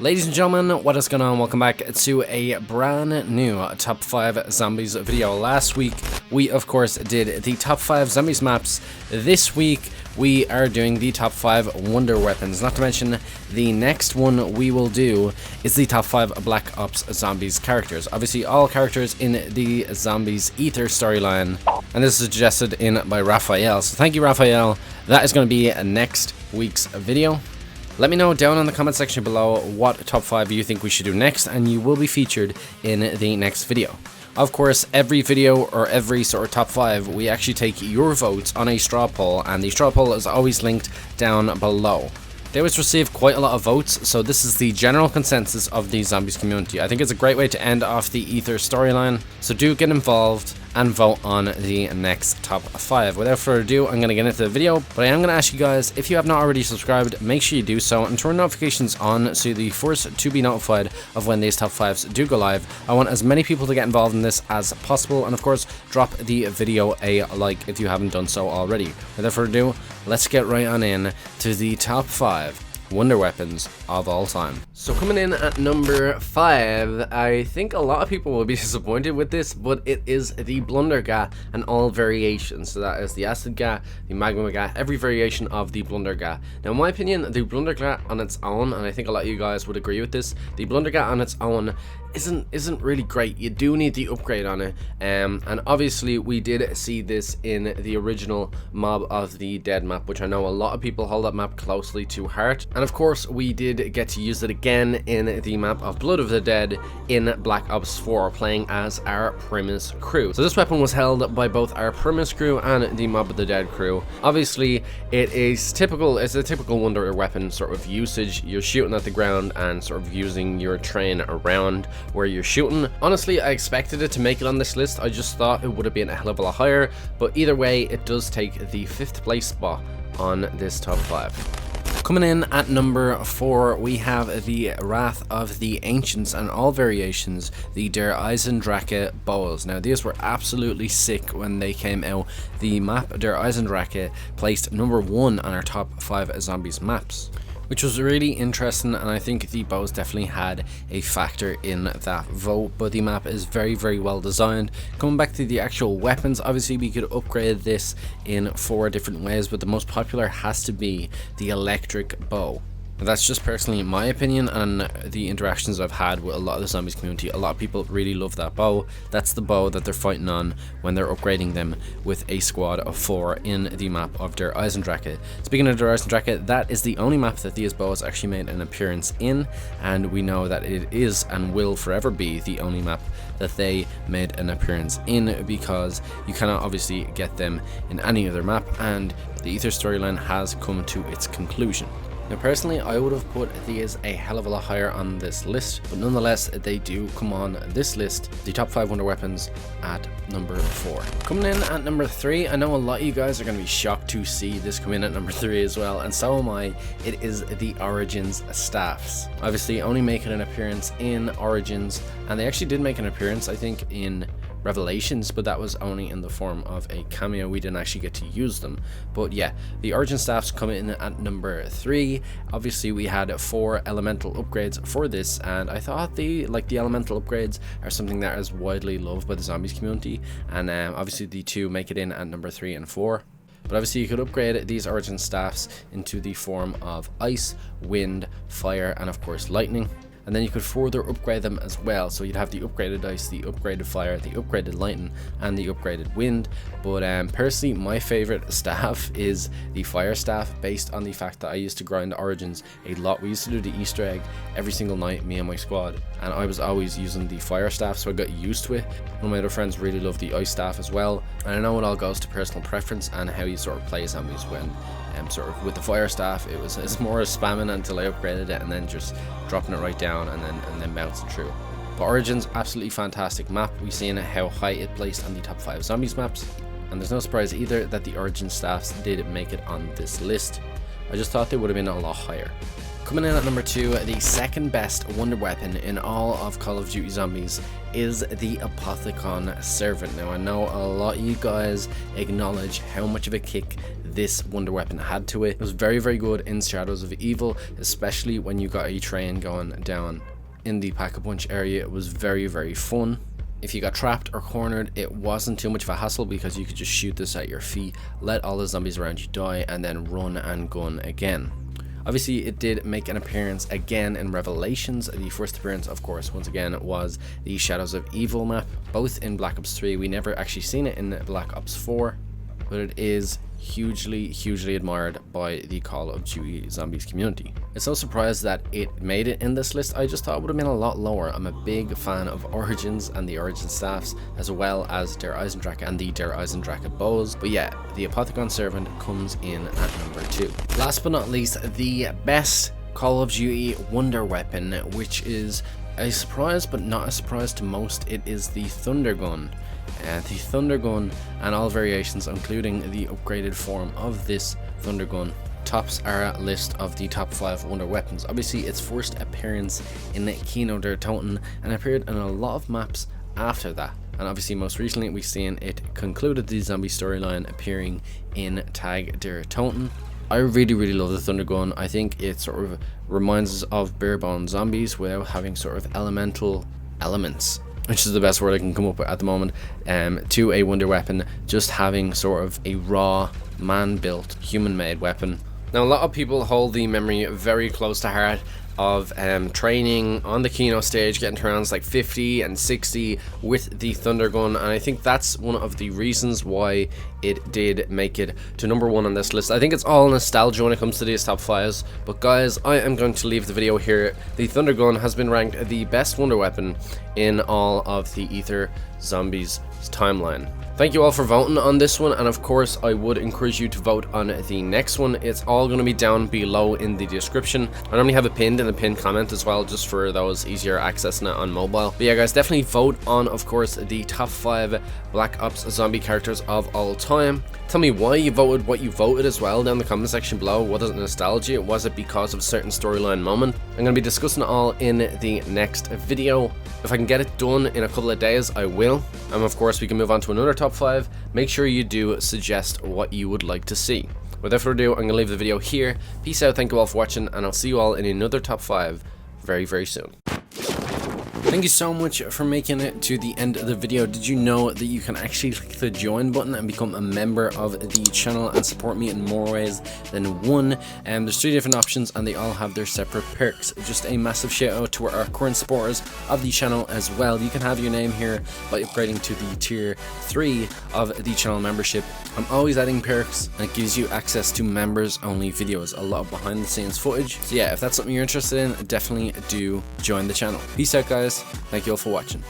Ladies and gentlemen, what is going on? Welcome back to a brand new top 5 zombies video. Last week, we of course did the top 5 zombies maps. This week, we are doing the top 5 wonder weapons. Not to mention, the next one we will do is the top 5 Black Ops zombies characters. Obviously, all characters in the zombies Ether storyline. And this is suggested in by Raphael. So thank you, Raphael. That is going to be next week's video. Let me know down in the comment section below what top 5 you think we should do next, and you will be featured in the next video. Of course, every video or every sort of top 5, we actually take your votes on a straw poll, and the straw poll is always linked down below. They always receive quite a lot of votes, so this is the general consensus of the zombies community. I think it's a great way to end off the Ether storyline, so do get involved and vote on the next top 5. Without further ado, I'm going to get into the video, but I am going to ask you guys, if you have not already subscribed, make sure you do so and turn notifications on so you'll be first to be notified of when these top 5s do go live. I want as many people to get involved in this as possible, and of course, drop the video a like if you haven't done so already. Without further ado, let's get right on in to the top 5 wonder weapons of all time. So coming in at number 5, I think a lot of people will be disappointed with this, but it is the Blundergat and all variations. So that is the Acid Gat, the Magma Gat, every variation of the Blundergat. Now in my opinion, the Blundergat on its own, and I think a lot of you guys would agree with this, the Blundergat on its own isn't really great. You do need the upgrade on it, and obviously we did see this in the original Mob of the Dead map, which I know a lot of people hold that map closely to heart. And of course we did get to use it again in the map of Blood of the Dead in Black Ops 4, playing as our Primus crew. So this weapon was held by both our Primus crew and the Mob of the Dead crew. Obviously it's a typical wonder weapon sort of usage. You're shooting at the ground and sort of using your train around where you're shooting. Honestly, I expected it to make it on this list. I just thought it would have been a hell of a lot higher, but either way, it does take the 5th place spot on this top 5. Coming in at number 4, we have the Wrath of the Ancients and all variations, the Der Eisendrache bows. Now these were absolutely sick when they came out. The map Der Eisendrache placed number 1 on our top 5 zombies maps, which was really interesting, and I think the bows definitely had a factor in that vote. But the map is very, very well designed. Coming back to the actual weapons, obviously we could upgrade this in 4 different ways, but the most popular has to be the electric bow. That's just personally my opinion, and the interactions I've had with a lot of the zombies community. A lot of people really love that bow. That's the bow that they're fighting on when they're upgrading them with a squad of 4 in the map of Der Eisendrache. Speaking of Der Eisendrache, that is the only map that these bows actually made an appearance in, and we know that it is and will forever be the only map that they made an appearance in, because you cannot obviously get them in any other map, and the Ether storyline has come to its conclusion. Now personally, I would have put these a hell of a lot higher on this list, but nonetheless they do come on this list, the top 5 wonder weapons, at number 4. Coming in at number 3, I know a lot of you guys are going to be shocked to see this come in at number 3 as well, and so am I. It is the Origins staffs. Obviously only making an appearance in Origins, and they actually did make an appearance I think in Revelations, but that was only in the form of a cameo. We didn't actually get to use them. But yeah, the Origin staffs come in at number 3. Obviously we had 4 elemental upgrades for this, and I thought the elemental upgrades are something that is widely loved by the zombies community, and obviously the 2 make it in at number 3 and 4. But obviously you could upgrade these Origin staffs into the form of ice, wind, fire, and of course lightning. And then you could further upgrade them as well. So you'd have the upgraded ice, the upgraded fire, the upgraded lightning, and the upgraded wind. But personally, my favorite staff is the fire staff, based on the fact that I used to grind Origins a lot. We used to do the Easter egg every single night, me and my squad, and I was always using the fire staff, so I got used to it. One of my other friends really loved the ice staff as well, and I know it all goes to personal preference and how you sort of play zombies. When sort of with the fire staff, it's more spamming until I upgraded it, and then just dropping it right down and then bouncing through. But Origins, absolutely fantastic map. We've seen how high it placed on the top 5 zombies maps, and there's no surprise either that the Origin staffs did make it on this list. I just thought they would have been a lot higher. Coming in at number 2, the second best wonder weapon in all of Call of Duty Zombies is the Apothicon Servant. Now I know a lot of you guys acknowledge how much of a kick this wonder weapon had to it. It was very, very good in Shadows of Evil, especially when you got a train going down in the Pack-a-Punch area. It was very, very fun. If you got trapped or cornered, it wasn't too much of a hassle because you could just shoot this at your feet, let all the zombies around you die, and then run and gun again. Obviously, it did make an appearance again in Revelations. The first appearance, of course, once again, was the Shadows of Evil map, both in Black Ops 3. We never actually seen it in Black Ops 4, but it is hugely admired by the Call of Duty Zombies community. It's no surprise that it made it in this list. I just thought it would have been a lot lower. I'm a big fan of Origins and the Origin staffs, as well as Der Eisendrache and the Der Eisendrache bows. But yeah, the Apothicon Servant comes in at number 2. Last but not least, the best Call of Duty wonder weapon, which is a surprise but not a surprise to most. It is the Thundergun. The Thundergun and all variations, including the upgraded form of this Thundergun, tops our list of the top 5 wonder weapons. Obviously, its first appearance in Kino der Toten and appeared in a lot of maps after that. And obviously, most recently, we've seen it concluded the zombie storyline, appearing in Tag der Toten. I really love the Thundergun. I think it sort of reminds us of bare-bone zombies without having sort of elemental elements, which is the best word I can come up with at the moment, to a wonder weapon, just having sort of a raw, man-built, human-made weapon. Now, a lot of people hold the memory very close to heart of training on the Kino stage, getting to rounds like 50 and 60 with the Thundergun, and I think that's one of the reasons why it did make it to number 1 on this list. I think it's all nostalgia when it comes to these top 5s, but guys, I am going to leave the video here. The Thundergun has been ranked the best wonder weapon in all of the Ether Zombies timeline. Thank you all for voting on this one, and of course I would encourage you to vote on the next one. It's all going to be down below in the description. I normally have it pinned in a pinned comment as well, just for those easier accessing it on mobile. But yeah guys, definitely vote on, of course, the top 5 Black Ops zombie characters of all time. Tell me why you voted what you voted as well down in the comment section below. Was it nostalgia? Was it because of a certain storyline moment? I'm going to be discussing it all in the next video. If I can get it done in a couple of days, I will. And of course, we can move on to another top 5. Make sure you do suggest what you would like to see. Without further ado, I'm going to leave the video here. Peace out, thank you all for watching, and I'll see you all in another top 5 very soon. Thank you so much for making it to the end of the video. Did you know that you can actually click the join button and become a member of the channel and support me in more ways than one? There's 3 different options and they all have their separate perks. Just a massive shout out to our current supporters of the channel as well. You can have your name here by upgrading to the tier 3 of the channel membership. I'm always adding perks and it gives you access to members only videos, a lot of behind the scenes footage. So yeah, if that's something you're interested in, definitely do join the channel. Peace out guys. Thank you all for watching.